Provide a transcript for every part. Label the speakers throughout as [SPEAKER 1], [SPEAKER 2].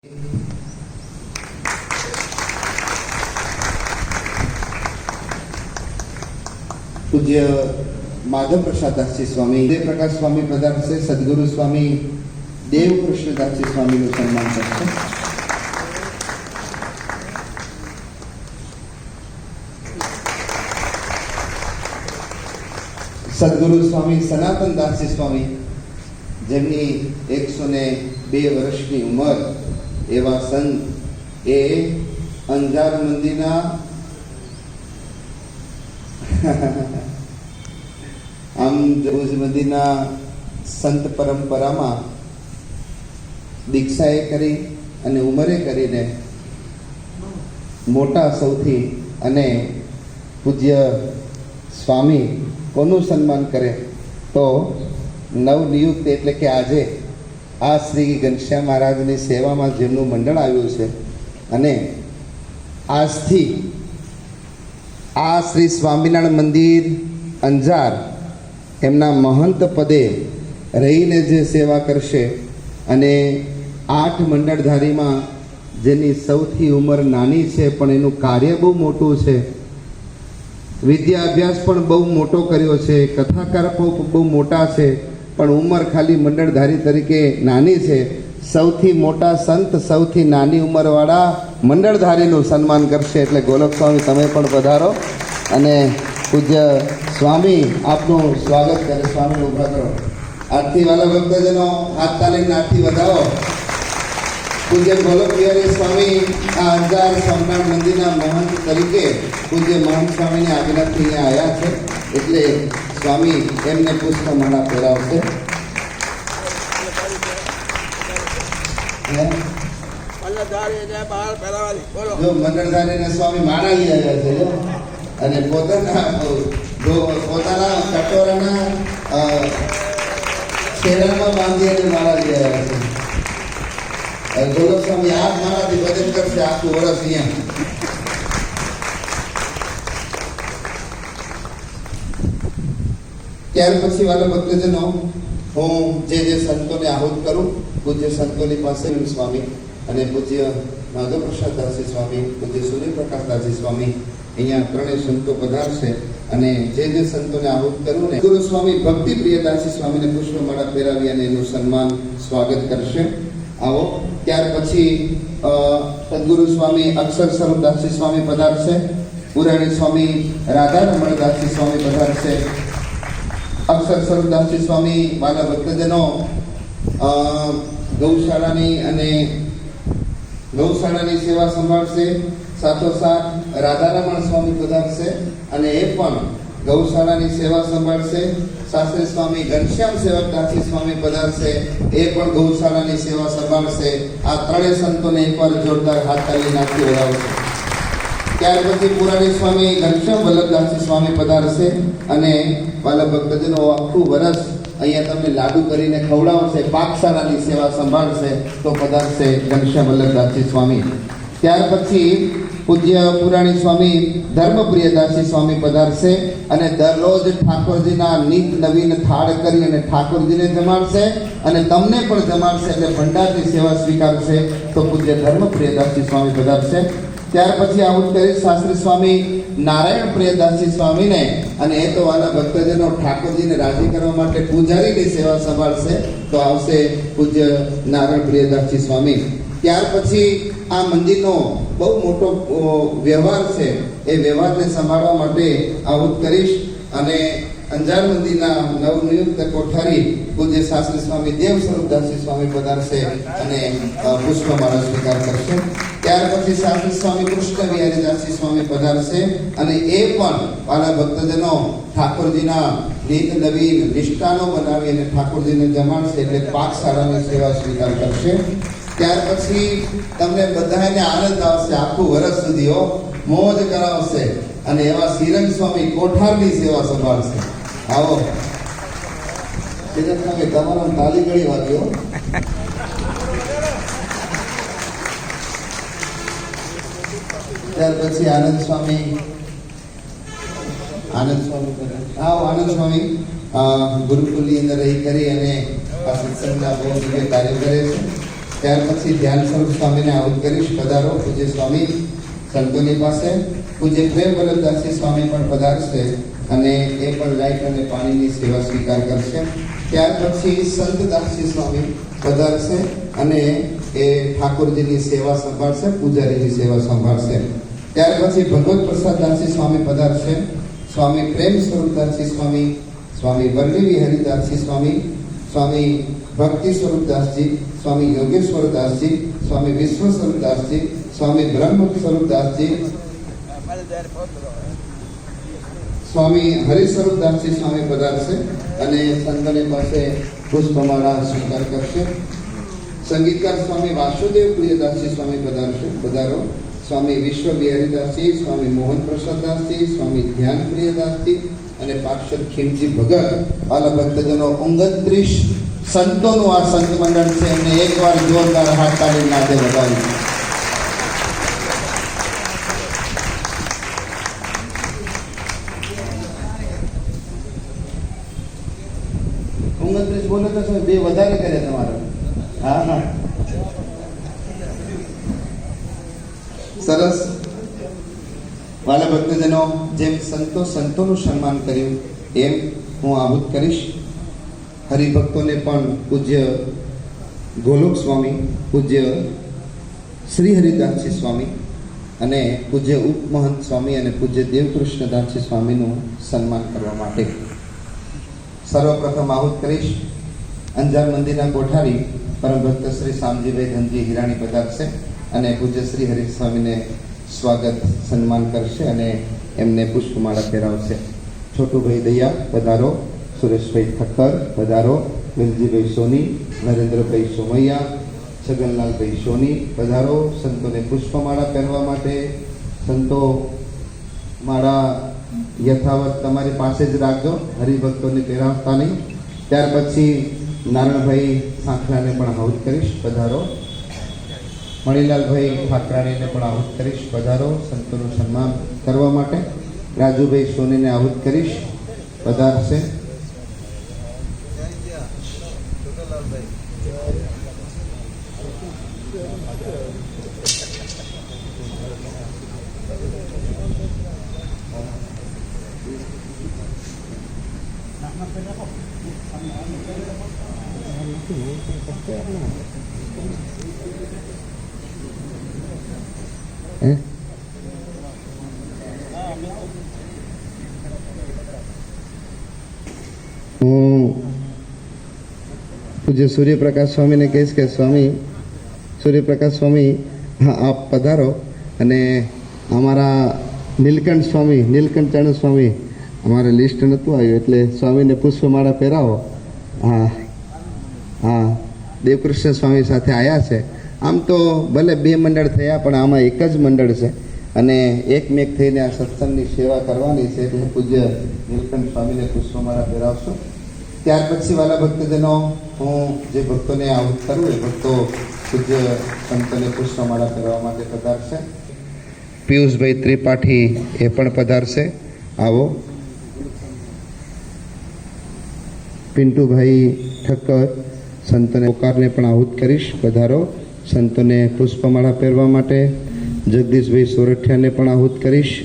[SPEAKER 1] પૂજ્ય માધવ પ્રસાદદાસજી સ્વામી, દેવ પ્રકાશ સ્વામી પધારશે. સદગુરુ સ્વામી દેવ કૃષ્ણદાસજી સ્વામીનું સન્માન કરશે. સદગુરુ સ્વામી સનાતન દાસજી સ્વામી, જેમની 102 વર્ષની ઉંમર, એવા સંત એ અંજાર મંદિરના આમ ભુજ મંદિરના સંત પરંપરામાં દીક્ષાએ કરી અને ઉંમરે કરીને મોટા સૌથી અને પૂજ્ય સ્વામી કોનું સન્માન કરે તો નવનિયુક્ત એટલે કે આજે આ શ્રી ઘનશ્યામ મહારાજની સેવામાં જેમનું મંડળ આવ્યું છે અને આજથી આ શ્રી સ્વામિનારાયણ મંદિર અંજાર એમના મહંત પદે રહીને જે સેવા કરશે અને 8 મંડળધારીમાં જેની સૌથી ઉંમર નાની છે પણ એનું કાર્ય બહુ મોટું છે, વિદ્યા અભ્યાસ પણ બહુ મોટો કર્યો છે, કથાકાર બહુ મોટા છે, પણ ઉંમર ખાલી મંડળધારી તરીકે નાની છે. સૌથી મોટા સંત સૌથી નાની ઉંમરવાળા મંડળધારીનું સન્માન કરશે. એટલે ગોલક સ્વામી તમે પણ પધારો અને પૂજ્ય સ્વામી આપનું સ્વાગત કરે. સ્વામીનું ઉભા કરો. આરતી વાલા ભક્તજનો હાથ તાલીને આરતી વધાવો. પૂજ્ય ગોલક બિહારી સ્વામી આ અંજાર સ્વામિનારાયણ મંદિરના મહંત તરીકે પૂજ્ય મહંત સ્વામીની આજ્ઞાથી અહીંયા આવ્યા છે, એટલે સ્વામી એમને પુષ્પમાળા પહેરાવશે. જો મંડળધારીને સ્વામી માળા લઈ આવ્યા છે અને પોતાના કટોરાના શેરામાં બાંધી અને માળા લઈ આવ્યા છે. ગોલક સ્વામી આ માળાથી ભજન કરશે આખું વર્ષ અહીંયા. ત્યાર પછી વાલા ભક્તજનો હું જે સંતોને આહુત કરું, પૂજ્ય સંતોની પાસે સ્વામી અને પૂજ્ય માધવ પ્રસાદ દાસજી સ્વામી, પૂજ્ય સૂર્યપ્રકાશ દાસજી સ્વામી, અહીંયા ત્રણેય સંતો પધારશે અને જે સંતોને આહુત કરું ને ગુરુ સ્વામી ભક્તિ પ્રિય દાસજી સ્વામીને પુષ્પમાળા પહેરાવી અને એનું સન્માન સ્વાગત કરશે. આવો. ત્યાર પછી સદગુરુ સ્વામી અક્ષર સ્વરૂપ દાસજી સ્વામી પધારશે. પુરાણી સ્વામી રાધા રમણ દાસજી સ્વામી પધારશે. અક્ષર સ્વરૂપ દાસજી સ્વામી વાલા ભક્તજનો ગૌશાળાની સેવા સંભાળશે. સાથોસાથ રાધારમણ સ્વામી પધારશે અને એ પણ ગૌશાળાની સેવા સંભાળશે. શાસ્ત્રી સ્વામી ઘનશ્યામ સેવક દાસજી સ્વામી પધારશે, એ પણ ગૌશાળાની સેવા સંભાળશે. આ ત્રણેય સંતોને એકવાર જોરદાર હાથ તાલી નાખી વધાવશે. ત્યાર પછી પુરાણી સ્વામી ઘનશ્યામ વલ્લભદાસજી સ્વામી પધારશે અને વાલા ભક્તજનો આખું વર્ષ અહીંયા તમને લાડુ કરીને ખવડાવશે, પાકશાળાની સેવા સંભાળશે. તો પધારશે ઘનશ્યામ વલ્લભદાસજી સ્વામી. ત્યાર પછી પૂજ્ય પુરાણી સ્વામી ધર્મપ્રિય દાસજી સ્વામી પધારશે અને દરરોજ ઠાકોરજીના નિત નવીન થાળ કરી અને ઠાકોરજીને જમાડશે અને તમને પણ જમાડશે, એટલે ભંડારની સેવા સ્વીકારશે. તો પૂજ્ય ધર્મપ્રિય દાસજી સ્વામી પધારશે. ત્યાર પછી આહુત કરી શાસ્ત્રી સ્વામી નારાયણ પ્રિયદાસજી સ્વામીને અને એ તો વાલા ભક્તજનો ઠાકોરજીને રાજી કરવા માટે પૂજારીની સેવા સંભાળશે. તો આવશે પૂજ્ય નારાયણ પ્રિયદાસજી સ્વામી. ત્યાર પછી આ મંદિરનો બહુ મોટો વ્યવહાર છે, એ વ્યવહારને સંભાળવા માટે આહુત કરીશ અને અંજાર મંદિરના નવનિયુક્ત કોઠારી પૂજ્ય શાસ્ત્રી સ્વામી દેવ સ્વરૂપદાસજી સ્વામી પધારશે અને પુષ્પમાળા સ્વીકાર કરશે. ત્યાર પછી શાસ્ત્રી સ્વામી કૃષ્ણ વિહારીદાસજી સ્વામી પધારશે અને એ પણ વાલા ભક્તજનો ઠાકોરજીના નિત નવીન નિષ્ઠાનો બનાવી અને ઠાકોરજીને જમાડશે, એટલે પાકશાળાની સેવા સ્વીકાર કરશે. ત્યાર પછી તમને બધાને આનંદ આવશે, આખું વર્ષ સુધી મોજ કરાવશે અને એવા શ્રીરંગ સ્વામી કોઠારની સેવા સંભાળશે. આવો શ્રીરંગ સ્વામી, તમારો તાલી ગળી વાગ્યો. ત્યાર પછી આનંદ સ્વામી ગુરુકુલની અંદર રહી કરી અને આ સત્સંગના બહુ જગ્યાએ કાર્ય કરે છે. ત્યાર પછી ધ્યાન સ્વરૂપ સ્વામીને આહુત કરીશ. પધારો પૂજ્ય સ્વામી સંતોની પાસે. પૂજ્ય પ્રેમ વલ્લભદાસજી સ્વામી પણ પધારશે અને એ પણ લાઈટ અને પાણીની સેવા સ્વીકાર કરશે. ત્યાર પછી સંતદાસજી સ્વામી પધારશે અને એ ઠાકોરજીની સેવા સંભાળશે, પૂજારીની સેવા સંભાળશે. ત્યાર પછી ભગવત પ્રસાદદાસજી સ્વામી પધારશે. સ્વામી પ્રેમ સ્વરૂપદાસજી સ્વામી, સ્વામી વલ્લભી હરિદાસજી સ્વામી, સ્વામી ભક્તિ સ્વરૂપદાસજી, સ્વામી યોગેશ્વરદાસજી, સ્વામી વિશ્વ સ્વરૂપદાસજી, સ્વામી બ્રહ્મ સ્વરૂપદાસજી, સ્વામી હરિસ્વરૂપદાસજી સ્વામી પધારશે અને સંતોની પાસે પુષ્પમાળા સ્વીકાર કરશે. સંગીતકાર સ્વામી વાસુદેવ પ્રિયદાસજી સ્વામી પધારશે. પધારો. સ્વામી વિશ્વ બિહારીદાસજી, સ્વામી મોહન પ્રસાદદાસજી, સ્વામી ધ્યાન પ્રિયદાસજી અને પાર્ષદ ખીમજી ભગત. આલા ભક્તજનો 29 સંતોનું આ સંત મંડળ છે. એમને એકવાર જોરદાર હાથ તાળી નાદે વધાવી. બોલે તો બે વધારે કરે તમારે. હા હા સરસ. વાલા ભક્તજનો, જેમ સંતોનું સન્માન કર્યું એમ હું આહુત કરીશ. હરિભક્તોને પણ પૂજ્ય ગોલોક સ્વામી, પૂજ્ય શ્રી હરિદાસજી સ્વામી અને પૂજ્ય ઉપમહંત સ્વામી અને પૂજ્ય દેવકૃષ્ણદાસજી સ્વામીનું સન્માન કરવા માટે સર્વપ્રથમ આહુત કરીશ. અંજાર મંદિરના કોઠારી પરમ ભક્ત શ્રી શામજીભાઈ ધનજી હિરાણી પધારશે અને પૂજ્ય શ્રી હરિ સ્વામીને સ્વાગત સન્માન કરશે અને એમને પુષ્પમાળા પહેરાવશે. છોટુભાઈ દયા પધારો. સુરેશભાઈ ઠક્કર પધારો. વેલજીભાઈ સોની, નરેન્દ્રભાઈ સોમૈયા, છગનલાલભાઈ સોની પધારો. સંતોને પુષ્પમાળા પહેરવા માટે. સંતો માળા યથાવત તમારી પાસે જ રાખજો, હરિભક્તોને પહેરાવતા નહીં. ત્યાર પછી નારણભાઈ સાંખલાને પણ આહુત કરીશ. પધારો. મણિલાલભાઈ ઠાકરાણીને પણ આહુત કરીશ. પધારો સંતોનું સન્માન કરવા માટે. રાજુભાઈ સોનીને આહુત કરીશ. પધારશે. હું પૂજ્ય સૂર્યપ્રકાશ સ્વામીને કહીશ કે સ્વામી, સૂર્યપ્રકાશ સ્વામી, હા આપ પધારો અને અમારા નીલકંઠ સ્વામી, નીલકંઠ ચરણ સ્વામી, અમારે લિસ્ટ નહોતું આવ્યું એટલે સ્વામીને પુષ્પમાળા પહેરાવો. હા હા, દેવકૃષ્ણ સ્વામી સાથે આવ્યા છે. આમ તો ભલે 2 મંડળ થયા પણ આમાં એક જ મંડળ છે અને એકમેક થઈને આ સત્સંગની સેવા કરવાની છે એટલે પૂજ્ય નીલકંઠ સ્વામીને પુષ્પમાળા પહેરાવશું. ત્યાર પછી વાલા ભક્તજનો, હું જે ભક્તોને આહુત કરું એ ભક્તો પૂજ્ય સંતોને પુષ્પમાળા પહેરવા માટે પધારશે. પિયુષભાઈ ત્રિપાઠી એ પણ પધારશે. આવો. પિન્ટુભાઈ ઠક્કર, સંતોને પોકારને પણ આહુત કરીશ. પધારો સંતોને પુષ્પમાળા પહેરવા માટે. જગદીશભાઈ સોરઠિયાને પણ આહુત કરીશ.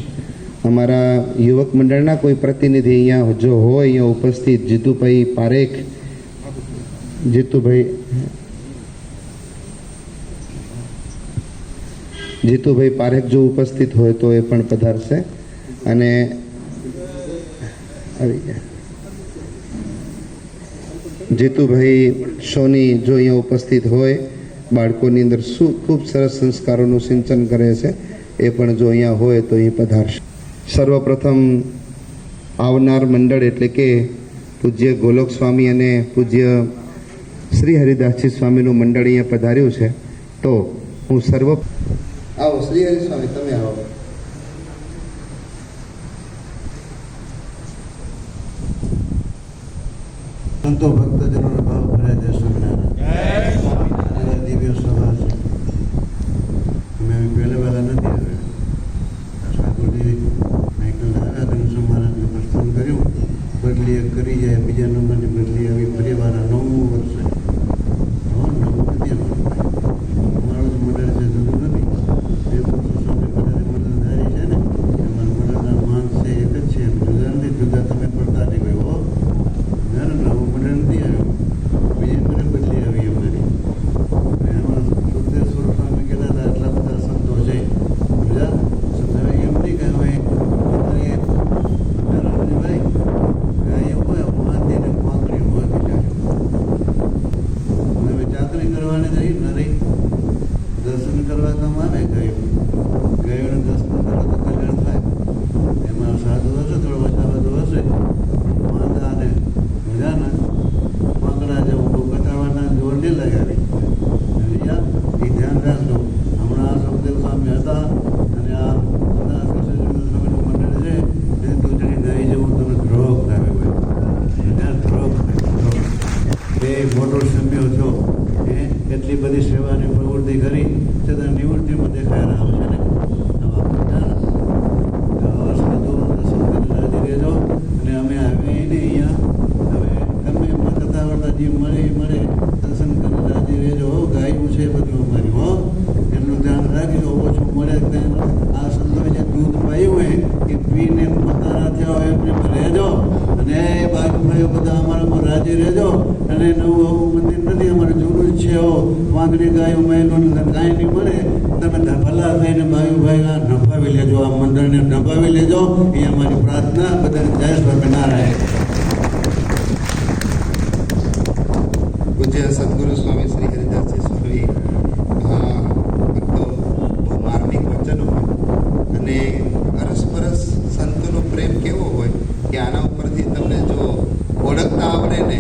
[SPEAKER 1] અમારા યુવક મંડળના કોઈ પ્રતિનિધિ અહીંયા જો હોય અહીંયા ઉપસ્થિત, જીતુભાઈ પારેખ, જીતુભાઈ પારેખ જો ઉપસ્થિત હોય તો એ પણ પધારશે. અને આવી ગયા જીતુભાઈ સોની જો અહીંયા ઉપસ્થિત હોય, બાળકોની અંદર શું ખૂબ સરસ સંસ્કારોનું સિંચન કરે છે, એ પણ જો અહીંયા હોય તો અહીં પધારશે. સર્વપ્રથમ આવનાર મંડળ એટલે કે પૂજ્ય ગોલોક સ્વામી અને પૂજ્ય શ્રી હરિદાસજી સ્વામીનું મંડળ અહીંયા પધાર્યું છે. તો હું આવો શ્રી હરિ સ્વામી, તમે આવો.
[SPEAKER 2] સંતો ભક્તજનોનો ભાવ ભર્યા જય સ્વામિનારાયણ. દિવ્ય સભા છે. અમે પહેલા વહેલા નથી આવ્યા. સાધુજી માઇકલ આવ્યા, ધનસુ મહારાજને પ્રસ્થાન કર્યું. બદલી એક કરી જાય, બીજા નંબરની બદલી આવી. ફરી વાર 9મું વર્ષ. 9મું નથી. વાંદરી ગાયું મહિનો ગાય નહીં મળે, તમે ભલા થઈને ભાઈ નભાવી લેજો, આ મંડળને નભાવી લેજો. એ અમારી પ્રાર્થના. બધાને જય સ્વામિનારાયણ.
[SPEAKER 1] પૂજ્ય સદગુરુ સ્વામી શ્રી હરિદાસજી સ્વામી ભક્તો બહુ માર્મિક વચનો હોય અને અરસપરસ સંતોનો પ્રેમ કેવો હોય કે આના ઉપરથી તમને જો ઓળખતા આવડે ને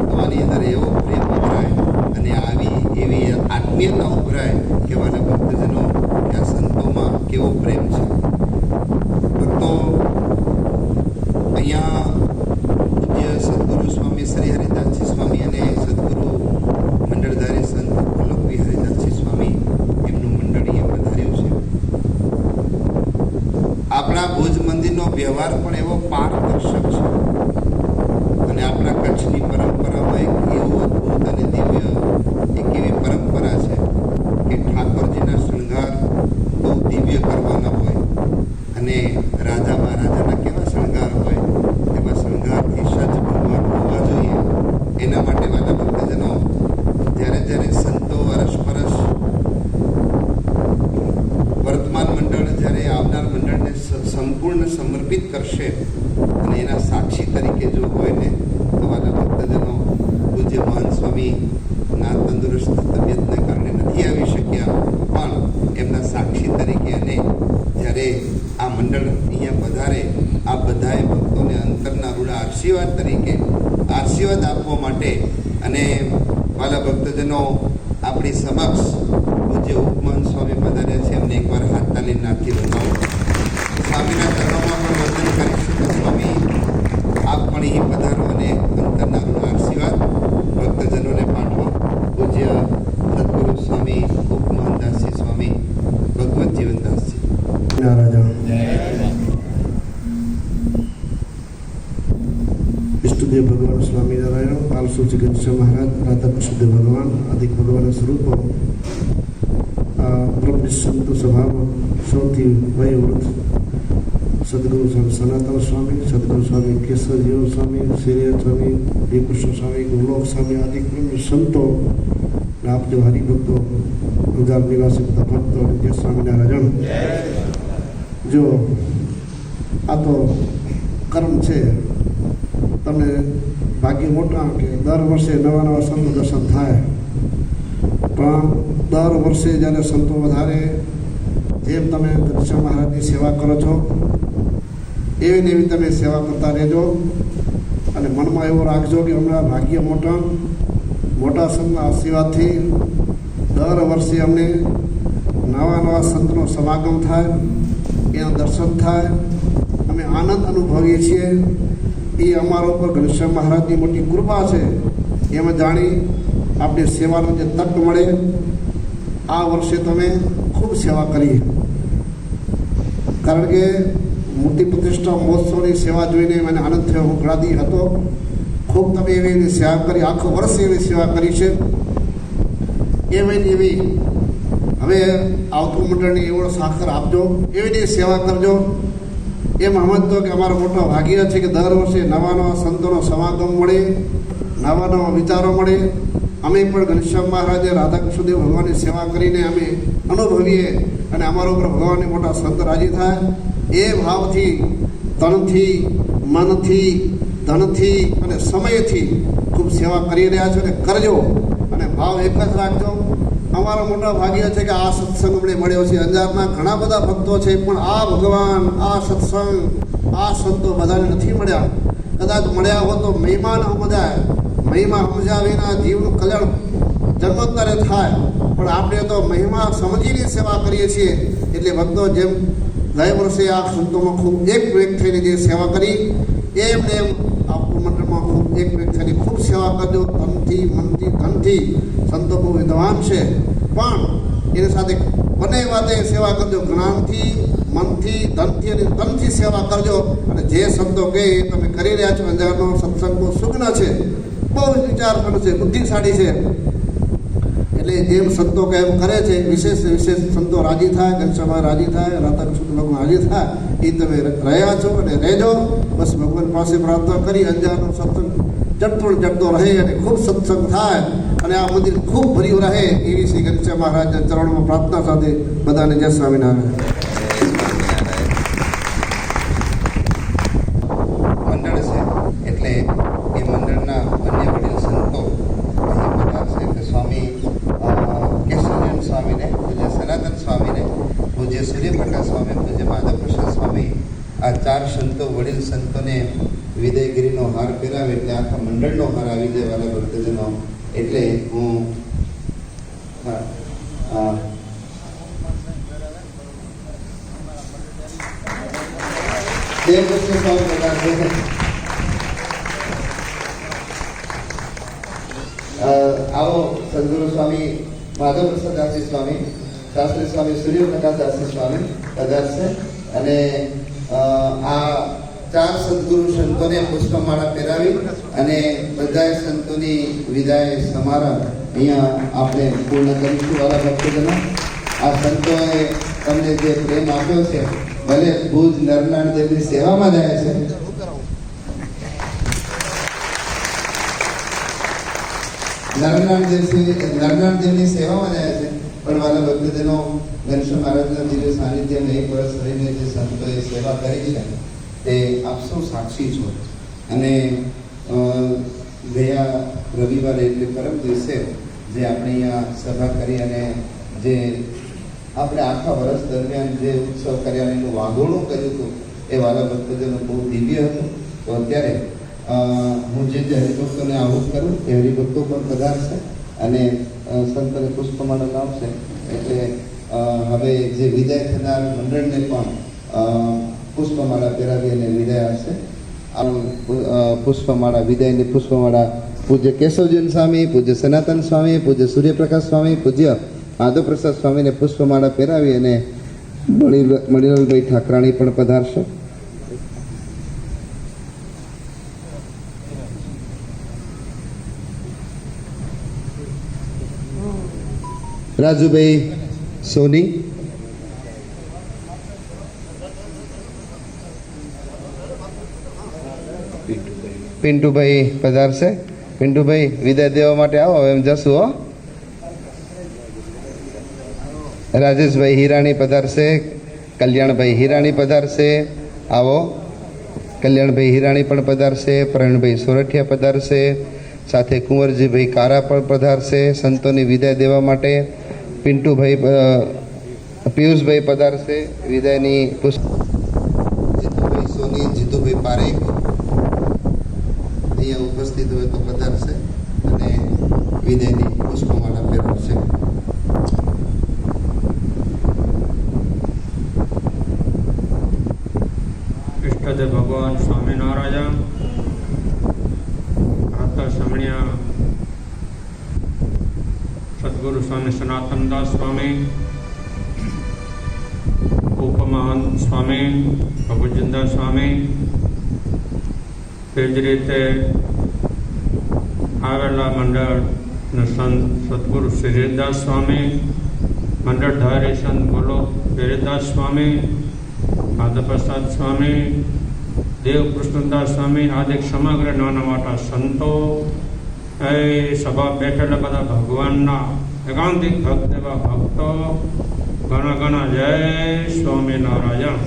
[SPEAKER 1] તો આની અંદર એવો પ્રેમ ઉભરાય અને આવી એવી આત્મીયતા ઉભરાય કે વાલા ભક્તજનો કે આ સંતોમાં કેવો પ્રેમ છે. ભક્તો અહીંયા પૂજ્ય સદગુરુ સ્વામી શ્રી હરિદાસજી સ્વામી અને સદગુરુ મંડળધારી સંત ગોલકવી હરિદાસજી સ્વામી એમનું મંડળ અહીંયા વધાર્યું છે. આપણા ભુજ મંદિરનો વ્યવહાર પણ એવો પારદર્શક છે અને આપણા કચ્છની પરંપરામાં એક એવું અદ્ભુત અને દિવ્ય એક એવી પરંપરા છે કે ઠાકોરજીના શણગાર બહુ દિવ્ય કરવાના હોય અને રાજા મહારાજાના કેવા શણગાર હોય તેવા શણગારથી સજ્જ ભગવાન હોવા જોઈએ. એના માટે વાલા ભક્તજનો જ્યારે સંતો અરસપરસ વર્તમાન મંડળ જ્યારે આવનાર મંડળને સંપૂર્ણ સમર્પિત કરશે અને એના સાક્ષી તરીકે જો હોય ને તો વાલા ભક્તજનો પૂજ્ય મહાન સ્વામી ના તંદુરસ્ત તબિયતને કારણે નથી આવી શક્યા, પણ એમના સાક્ષી તરીકે અને જ્યારે આ મંડળ અહીંયા પધારે આ બધાએ ભક્તોને અંતરના રૂડા આશીર્વાદ તરીકે આશીર્વાદ આપવા માટે અને વાલા ભક્તજનો આપણી સમક્ષ પૂજ્ય ઉપમાન સ્વામી પધાર્યા છે. એમને એકવાર હાથ તાલીમ નાખી બતાવો. સ્વામીના ચરણોમાં પણ વંદન કરીશું કે સ્વામી આપ પણ અહીં પધારો અને અંતરના રૂડા આશીર્વાદ ભક્તજનોને પાઠવો. પૂજ્ય સદગુરુ સ્વામી ઉપમાનદાસજી સ્વામી ભગવત જીવનદાસજી
[SPEAKER 2] રાજા इष्टदेव भगवान स्वामीनारायण पालसूची घनश्याम महाराज राधाकृष्णदेव भगवान आदि भगवान स्वरूप ब्रह्म संत स्वभाव सौथी वयोवृद्ध सदगुरु स्वामी सनातन स्वामी, सदगुरु स्वामी केशवजीव स्वामी, श्री स्वामी कृष्ण स्वामी, गुरुलोक स्वामी आदि संतो आप जो हरिभक्तो गुजार निवासी બધા ભક્તો જય સ્વામિનારાયણ. જો આ તો કર્મ છે. તમને ભાગ્ય મોટા કે દર વર્ષે નવા સંતો દર્શન થાય, પણ દર વર્ષે જ્યારે સંતો વધારે જેમ તમે ઘનશ્યામ મહારાજની સેવા કરો છો એવી ને એવી તમે સેવા કરતા રહેજો અને મનમાં એવું રાખજો કે હમણાં ભાગ્ય મોટા સંતના આશીર્વાદથી દર વર્ષે અમને નવા સંતનો સમાગમ થાય, એના દર્શન થાય, અમે આનંદ અનુભવીએ છીએ. એ અમારા ઉપર ઘનશ્યામ મહારાજની મોટી કૃપા છે. એમાં જાણી આપણી સેવાનો જે તક મળે, આ વર્ષે તમે ખૂબ સેવા કરી. કારણ કે મૂર્તિ પ્રતિષ્ઠા મહોત્સવની સેવા જોઈને મને આનંદ થયો. હું ઘણાદી હતો. ખૂબ તમે એવી સેવા કરી, આખો વર્ષ એવી સેવા કરી છે. એવી હવે આવતું મંડળની એવડો સાખર આપજો, એવી સેવા કરજો. એમ સમજતો કે અમારો મોટો ભાગીદાર છે કે દર વર્ષે નવા સંતોનો સમાગમ મળે, નવા વિચારો મળે. અમે પણ ઘનશ્યામ મહારાજે રાધાકૃષ્ણદેવ ભગવાનની સેવા કરીને અમે અનુભવીએ અને અમારા ઉપર ભગવાનને મોટા સંત રાજી થાય. એ ભાવથી તનથી, મનથી, ધનથી અને સમયથી ખૂબ સેવા કરી રહ્યા છો અને કરજો અને ભાવ એક જ રાખજો. અમારા મોટા ભાગ્ય છે કે આ સત્સંગ અમને મળ્યો છે. અંજારના ઘણા બધા ભક્તો છે, પણ આ ભગવાન, આ સત્સંગ, આ સંતો બધાને નથી મળ્યા. કદાચ મળ્યા હોત તો મહિમા ન સમજાય. મહિમા સમજ્યા વિના જીવનું કલ્યાણ જન્મોત્તરે થાય, પણ આપણે તો મહિમા સમજીને સેવા કરીએ છીએ. એટલે ભક્તો જેમ ગયા વર્ષે આ સંતોમાં ખૂબ એક થઈને જે સેવા કરી, એમને એમ આપતું મંડળમાં ખૂબ એક થઈને ખૂબ સેવા કરજો. તનથી, મનથી, ધનથી. સંતો બહુ વિદ્વાન છે, પણ એની સાથે બંને વાતે સેવા કરજો. જ્ઞાનથી, મનથી, ધનથી અને તનથી સેવા કરજો. અને જે સંતો કહે એ તમે કરી રહ્યા છો. અંજારનો સત્સંગ બહુ સુગ્ન છે, બહુ વિચાર કરે છે, બુદ્ધિશાળી છે. એટલે જેમ સંતો કે એમ કરે છે. વિશેષ સંતો રાજી થાય, ઘનશ્યામ રાજી થાય, રાધાકૃષ્ણ ભગવાન રાજી થાય, એ તમે રહ્યા છો અને રહેજો. બસ ભગવાન પાસે પ્રાર્થના કરી અંજારનો સત્સંગ
[SPEAKER 3] ચડતો રહે અને ખૂબ સત્સંગ થાય અને આ મંદિર ખૂબ ભર્યું રહે એવી શ્રી ઘનશ્યામ મહારાજના ચરણોમાં પ્રાર્થના સાથે બધાને જય સ્વામિનારાયણ.
[SPEAKER 1] મંડળ છે એટલે એ મંડળના અન્ય વડીલ સંતો અહીં પધારશે. એટલે સ્વામી કેશવજન સ્વામીને, પૂજ્ય સનાતન સ્વામીને, પૂજ્ય સૂર્યપ્રકાશ સ્વામી, પૂજ્ય માધવ પ્રસાદ સ્વામી, આ 4 સંતો વડીલ સંતોને વિદયગીરીનો હાર પહેરાવે એટલે આખા મંડળનો હાર આવી જાય વાલા ભક્તજનો. એટલે હું દેવકૃષ્ણ સ્વામી પધારશે. આવો સદગુરુ સ્વામી માધવ પ્રસાદ દાસજી સ્વામી, શાસ્ત્રી સ્વામી સૂર્યપ્રકાશ દાસજી સ્વામી પધારશે અને આ 4 સદગુરુ સંતોને પુષ્પમાળા પહેરાવી અને બધા સંતોની વિદાય સમારંભ અહીંયા આપણે પૂર્ણ કરીશું. વાલા ભક્તજનો, આ સંતોએ તમને જે પ્રેમ આપ્યો છે, ભલે ભુજ નરનાળ દેવની સેવામાં જાય છે, નરનાળ દેવની સેવામાં જાય છે, પણ વાલા ભક્તજનો ઘનશ્યામ મહારાજના દિવ્ય સાનિધ્યમાં 1 વર્ષ રહીને જે સંતોએ સેવા કરી છે તે આપ સૌ સાક્ષી છો. અને ગયા રવિવારે એટલે પરમ દિવસે જે આપણે અહીંયા સભા કરી અને જે આપણે આખા વર્ષ દરમિયાન જે ઉત્સવ કર્યા એનું વાગોળું કર્યું હતું એ વાલા ભક્તજનો બહુ દિવ્ય હતું. તો અત્યારે હું જે હરિભક્તોને આહુત કરું એ હરિભક્તો પણ પધારશે અને સંતોને પુષ્પમાળા લાવશે. એટલે હવે જે વિદાય થનાર મંડળને પણ પુષ્પમાળા પહેરાવી અને વિદાય હશે. પુષ્પમાળા વિદાયની પુષ્પમાળા પૂજ્ય કેશવજન સ્વામી, પૂજ્ય સનાતન સ્વામી, પૂજ્ય સૂર્યપ્રકાશ સ્વામી, પૂજ્ય માધવ પ્રસાદ સ્વામીને પુષ્પમાળા પહેરાવી અને મણિલાલભાઈ ઠાકરાણી પણ પધારશે. રાજુભાઈ સોની, પિન્ટુભાઈ પધારશે. પિન્ટુભાઈ વિદાય દેવા માટે આવો, એમ જશું હો. રાજેશભાઈ હિરાણી પધારશે. કલ્યાણભાઈ હિરાણી પધારશે. આવો. કલ્યાણભાઈ હિરાણી પણ પધારશે. પ્રવીણભાઈ સોરઠિયા પધારશે. સાથે કુંવરજીભાઈ કારા પણ પધારશે સંતોની વિદાય દેવા માટે. પિન્ટુભાઈ પિયુષભાઈ પધારશે વિદાયની જીતુભાઈ સોની, જીતુભાઈ પારેખ અહીંયા ઉપસ્થિત હોય તો પધારશે અને વિદાયની પુષ્પમાળા પહેરાવશે.
[SPEAKER 4] ઇષ્ટદેવ ભગવાન સ્વામિનારાયણ, પ્રાતઃ સમણ્યા સદગુરુ સ્વામી સનાતનદાસ સ્વામી, ઉપમહંત સ્વામી પ્રભુજીદાસ સ્વામી, તે જ રીતે આવેલા મંડળના સંત સદગુરુ શ્રીદાસ સ્વામી, મંડળધારી સંત ગોલોક શ્રીદાસ સ્વામી, માધવપ્રસાદ સ્વામી, દેવકૃષ્ણદાસ સ્વામી આદિ સમગ્ર નાના મોટા સંતો, એ સભા બેઠેલા બધા ભગવાનના એકાંતિક ભક્ત એવા ભક્તો, ઘણા ઘણા જય સ્વામિનારાયણ.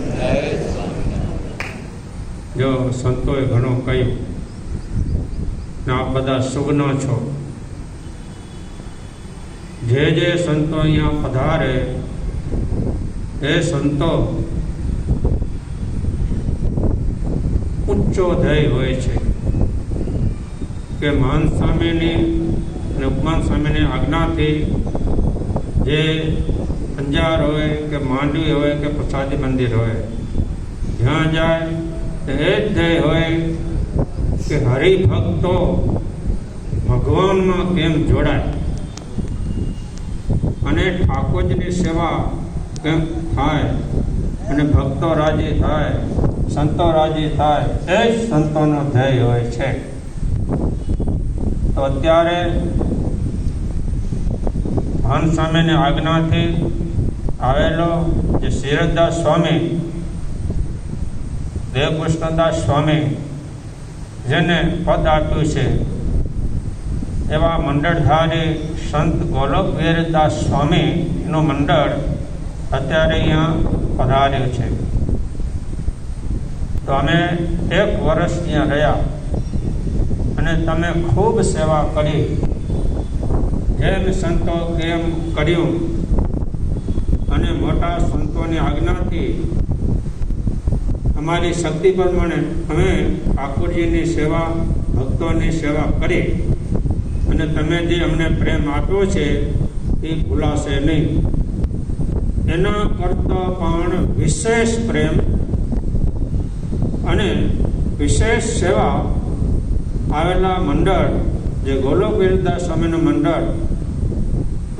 [SPEAKER 4] જો સંતોએ ઘણું કહ્યું ને આપ બધા સુજ્ઞ છો. જે જે સંતો અહીંયા પધારે એ સંતો ઉચ્ચો ધ્યેય હોય છે કે મહંત સ્વામીની અને ઉપમાન સ્વામીની આજ્ઞાથી જે અંજાર હોય કે માંડવી હોય કે પ્રસાદી મંદિર હોય, જ્યાં જાય તો એ જ ધ્યેય હોય કે હરિભક્તો ભગવાનમાં કેમ જોડાય અને ઠાકોરજીની સેવા કેમ થાય અને ભક્તો રાજી થાય, સંતો રાજી થાય, એ જ સંતોનો ધ્યેય હોય છે. તો અત્યારે મહંત સ્વામીની આજ્ઞાથી આવેલો જે શ્રીદાસ સ્વામી, દેવકૃષ્ણદાસ સ્વામી, જેને પદ આપ્યું છે એવા મંડળધારી સંત ગોલોક વીરદાસ સ્વામીનું મંડળ અત્યારે અહીંયા પધાર્યું છે. તો અમે 1 વર્ષ ત્યાં રહ્યા અને તમે ખૂબ સેવા કરી. જેમ સંતો કેમ કર્યું અને મોટા સંતોની આજ્ઞાથી અમારી શક્તિ પ્રમાણે અમે ઠાકોરજીની સેવા, ભક્તોની સેવા કરી અને તમે જે અમને પ્રેમ આપ્યો છે એ ભૂલાશે નહીં. એના કરતાં પણ વિશેષ પ્રેમ અને વિશેષ સેવા આવેલા મંડળ જે ગોલોક વીરદાસ સ્વામીનું મંડળ,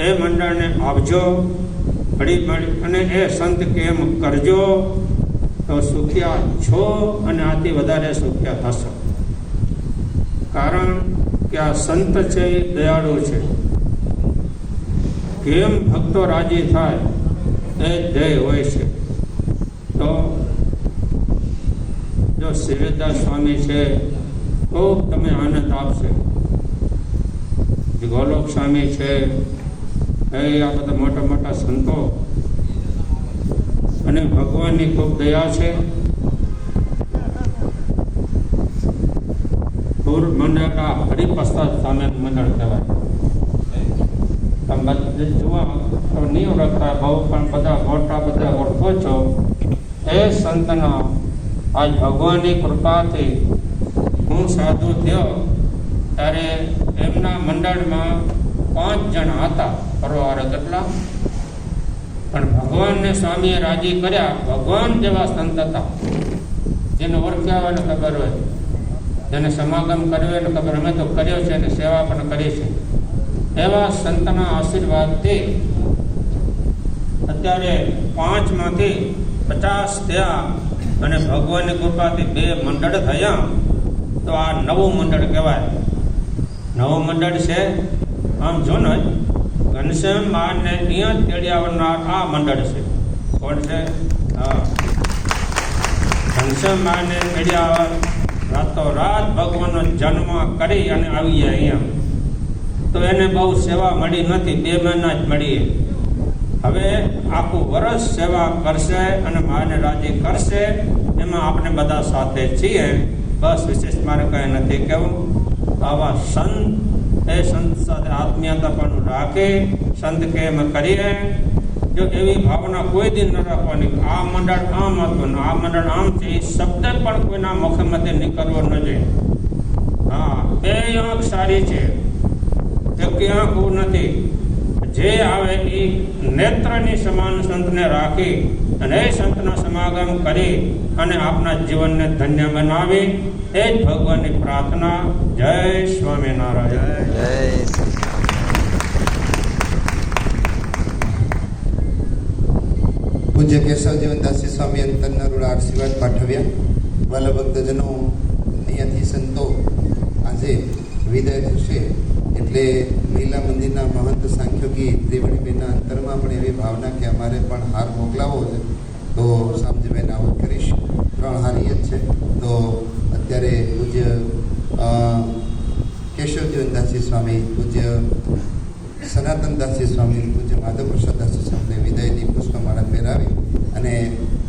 [SPEAKER 4] એ મંડળને આપજો હળી મળી અને એ સંત કેમ કરજો તો સુખ્યા છો અને આથી વધારે સુખ્યા થશો. કારણ કે આ સંત છે એ દયાળુ છે. કેમ ભક્તો રાજી થાય એ ધ્યેય હોય છે. તો જો શ્રીદાસ સ્વામી છે તો તમે આનંદ આપશે. ગોલોક સ્વામી છે એ આ બધા મોટા મોટા સંતો અને ભગવાનની ખૂબ દયા છે. મંડળ આ હરિપ્રસાદ સ્વામીનું મંડળ કહેવાય. તમે જુઓ નહીં ઓળખતા બહુ પણ બધા મોટા બધા ઓળખો છો. એ સંતના આજ ભગવાનની કૃપાથી હું સાધુ થયો ત્યારે એમના મંડળમાં 5 જણા હતા. પરવારે કેટલા પણ ભગવાનને સ્વામીએ રાજી કર્યા. ભગવાન જેવા સંત હતા, જેને ઓળખ્યા હોય ને ખબર હોય, જેને સમાગમ કર્યો હોય ને ખબર. અમે તો કર્યો છે અને સેવા પણ કરી છે. એવા સંતના આશીર્વાદથી અત્યારે 5માંથી 50 થયા અને ભગવાનની કૃપાથી 2 મંડળ થયા. તો આ નવું મંડળ કહેવાય. નવું મંડળ છે. આમ જો ને ઘનશ્યામ માને અહીંયા તેડી આવનાર આ મંડળ છે. કોણ છે? હા, ઘનશ્યામ માને તેડી આવવા રાતોરાત ભગવાનનો જન્મ કરી અને આવી જાય અહીંયા. તો એને બહુ સેવા મળી નથી, 2 મહિના જ મળી. હવે આખું વર્ષ સેવા કરશે અને માને રાજી કરશે. એમાં આપણે બધા સાથે છીએ. બસ વિશેષ મારે કંઈ નથી કહેવું. આવા સંત એ સંત સાથે આત્મીયતા પણ રાખે, સંત કેમ કરીએ. જો એવી ભાવના કોઈ દિન ન રાખવાની આ મંડળ આમ હતું ને આ મંડળ આમ છે, એ શબ્દ પણ કોઈના મુખમાંથી નીકળવો ન જોઈએ. હા, એ આંખ સારી છે, એક આંખ નથી. જે આવે એ નેત્રની સમાન સંતને રાખી અને એ સંતના સમાગમ કરી અને આપના જીવનને ધન્ય બનાવી, એ જ ભગવાનની પ્રાર્થના. જય સ્વામિનારાયણ.
[SPEAKER 5] જય
[SPEAKER 1] પૂજ્ય કેશવ જીવનદાસજી સ્વામી અંતરના રૂડા આશીર્વાદ પાઠવ્યા. વાલા ભક્તજનો, અહીંયાથી સંતો આજે વિદાય થશે એટલે મહિલા મંદિરના મહંત સાંખ્યોગી ત્રિવેણીબેનના અંતરમાં પણ એવી ભાવના કે અમારે પણ હાર મોકલાવો છે. તો સામજીભાઈને આવત કરીશ. 3 હારી જ છે. તો અત્યારે પૂજ્ય કેશવ જીવનદાસજી સ્વામી, પૂજ્ય સનાતનદાસજી સ્વામી, પૂજ્ય માધવ પ્રસાદદાસજી સ્વામીને વિદાયની પુષ્પમાળા પહેરાવી અને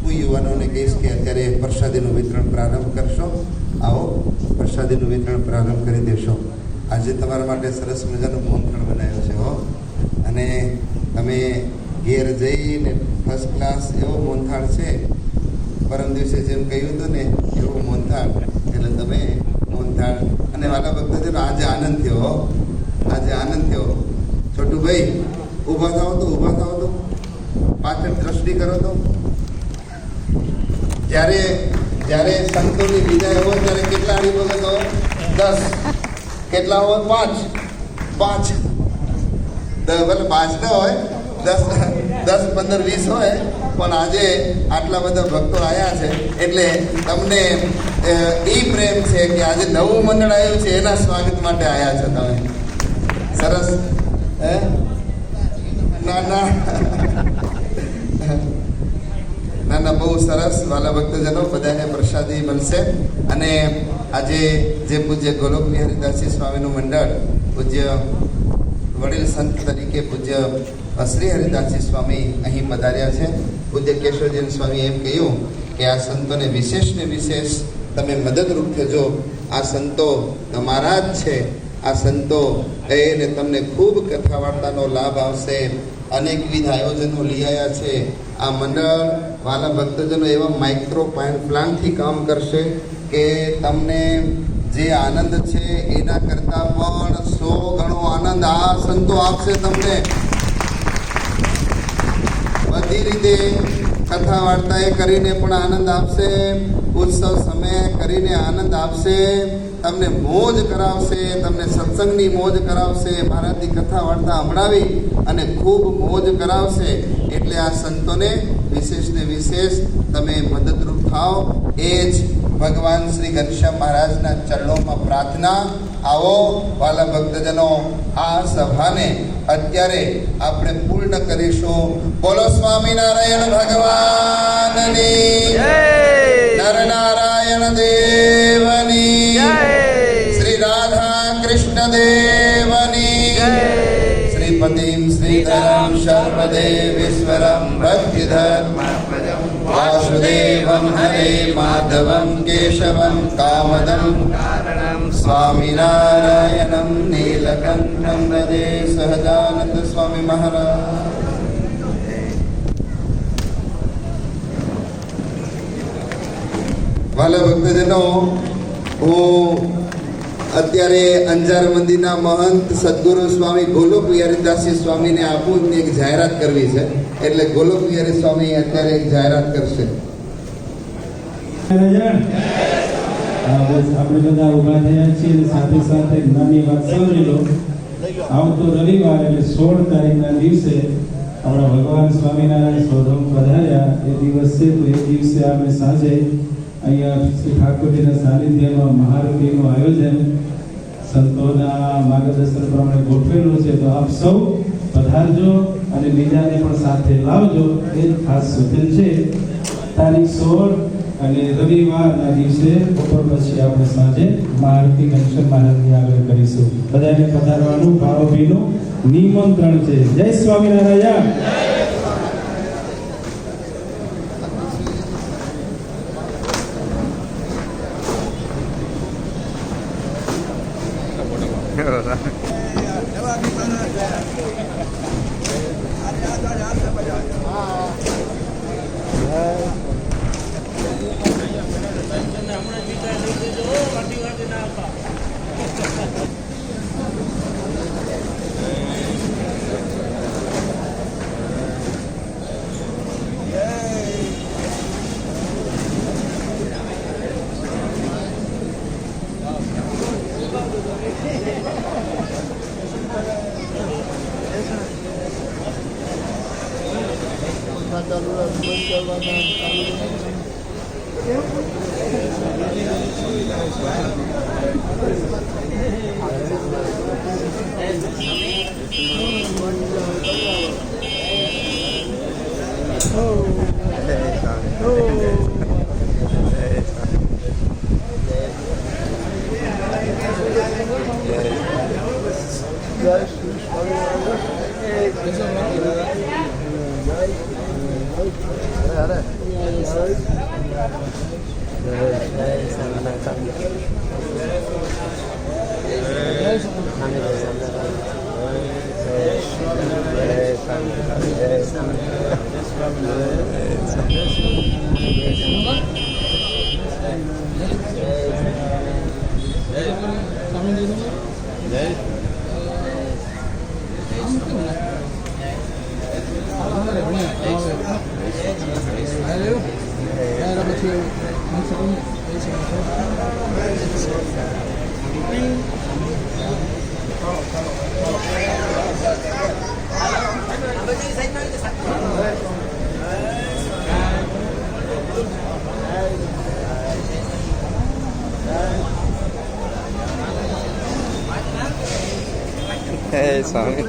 [SPEAKER 1] હું યુવાનોને કહીશ કે અત્યારે પ્રસાદીનું વિતરણ પ્રારંભ કરશો. આવો, પ્રસાદીનું વિતરણ પ્રારંભ કરી દેશો. આજે તમારા માટે સરસ મજાનું મોહનથાળ બનાવ્યો છે હો. અને તમે ઘેર જઈને ફર્સ્ટ ક્લાસ એવો મોહનથાળ છે. પરમ દિવસે જેમ કહ્યું હતું ને એવું મોહનથાળ. એટલે તમે મોહનથાળ અને વાલા ભક્તોનો આજે આનંદ થયો હો. આજે આનંદ થયો. છોટુભાઈ ઊભા થાવ તો પાછળ દ્રષ્ટિ કરો તો. જ્યારે સંતોની વિદાય હોય ત્યારે કેટલા હરિભગત હોય? 10. કેટલા હોય? 5. ભલે 5 ન હોય, 10, 15, 20 હોય. પણ આજે આટલા બધા ભક્તો આવ્યા છે એટલે તમને એ પ્રેમ છે કે આજે નવું મંડળ આવ્યું છે એના સ્વાગત માટે આવ્યા છો તમે. સરસ. ના બહુ સરસ વાલા ભક્તજનો, બધાને પ્રસાદી મળશે. અને આજે જે પૂજ્ય ગોલોક વિહારીદાસજી સ્વામીનું મંડળ પૂજ્ય વડીલ સંત તરીકે પૂજ્ય શ્રી હરિદાસજી સ્વામી અહીં પધાર્યા છે. પૂજ્ય કેશવજીન સ્વામી એમ કહ્યું કે આ સંતોને વિશેષ ને વિશેષ તમે મદદરૂપ થજો. આ સંતો તમારા જ છે. આ સંતો એને તમને ખૂબ કથા વાર્તાનો લાભ આવશે. અનેકવિધ આયોજનો લઈ આવ્યા છે. આ મંડળ વાલા ભક્તજનો એવા માઇક્રો પ્લાનથી કામ કરશે કે તમને જે આનંદ છે એના કરતાં પણ 100 ગણો આનંદ આ સંતો આપશે તમને. બધી રીતે કથા વાર્તાએ કરીને પણ આનંદ આપશે, ઉત્સવ સમયે કરીને આનંદ આપશે, તમને મોજ કરાવશે, તમને સત્સંગની મોજ કરાવશે, મહારાજની કથા વાર્તા સંભળાવી અને ખૂબ મોજ કરાવશે. એટલે આ સંતોને વિશેષ ને વિશેષ તમે મદદરૂપ થાઓ. એ જ ભગવાન શ્રી ઘનશ્યામ મહારાજના ચરણોમાં પ્રાર્થના. આવો વાલા ભક્તજનો, આ સભાને અત્યારે આપણે પૂર્ણ કરીશું. બોલો સ્વામિનારાયણ ભગવાનની જય, નરનારાયણ દેવની જય, શ્રી રાધા કૃષ્ણ દેવની જય. શ્રીપતિમ શ્રીધરમ સર્વદેવેશ્વરમ ભક્તિધર્મ વાસુદેવમ હરે માધવમ કેશવમ કામદમ સ્વામિનારાયણમ નીલકંઠમ વદે સહજાનંદ સ્વામી મહારાજ. વાલા ભક્તજનો, હું અત્યારે અંજાર મંદિરના મહંત સદગુરુ સ્વામી ગોલોક વિહારીદાસજી સ્વામીને આપું એક જાહેરાત કરવી છે. એટલે ગોલોક વિહારી સ્વામી અત્યારે એક જાહેરાત કરશે.
[SPEAKER 5] આપણે બધા ઉભા થયા છીએ. સાથે સાથે નાની વાત સમજી લો, આવતો રવિવાર એટલે 16 તારીખના દિવસે આપણા ભગવાન સ્વામિનારાયણ સ્વધામ પધાર્યા એ દિવસ છે. તો એ દિવસે આપણે સાંજે અહીંયા શ્રી ઠાકોરજીના સાનિધ્યમાં મહાઆરતીનું આયોજન સંતોના માર્ગદર્શન પ્રમાણે ગોઠવેલું છે. તો આપ સૌ પધારજો અને બીજાને પણ સાથે લાવજો. એ જ ખાસ સૂચન છે. તારીખ 16 અને રવિવારના દિવસે બપોર પછી આપણે સાંજે મહાઆરતી ઘનશ્યામ મહારાજની આગળ કરીશું. બધાને પધારવાનું ભાવભીનું નિમંત્રણ છે. જય સ્વામિનારાયણ.
[SPEAKER 6] જય સ્વામી,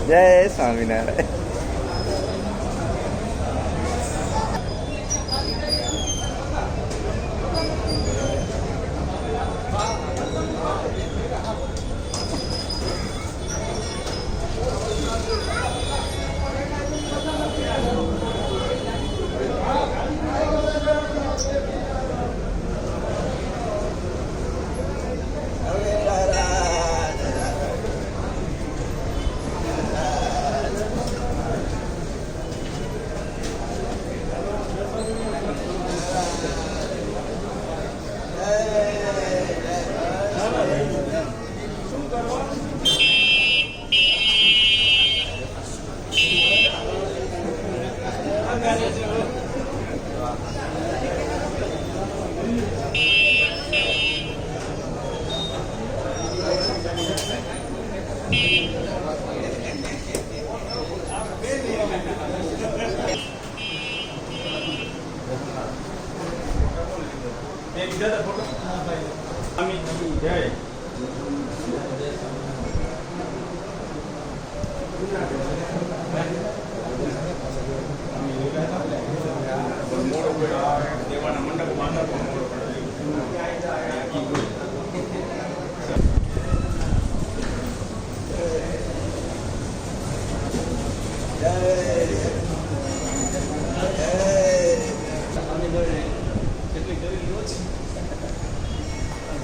[SPEAKER 6] જય સ્વામિનારાયણ.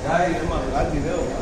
[SPEAKER 6] જાય એમાં લાગી રહ્યો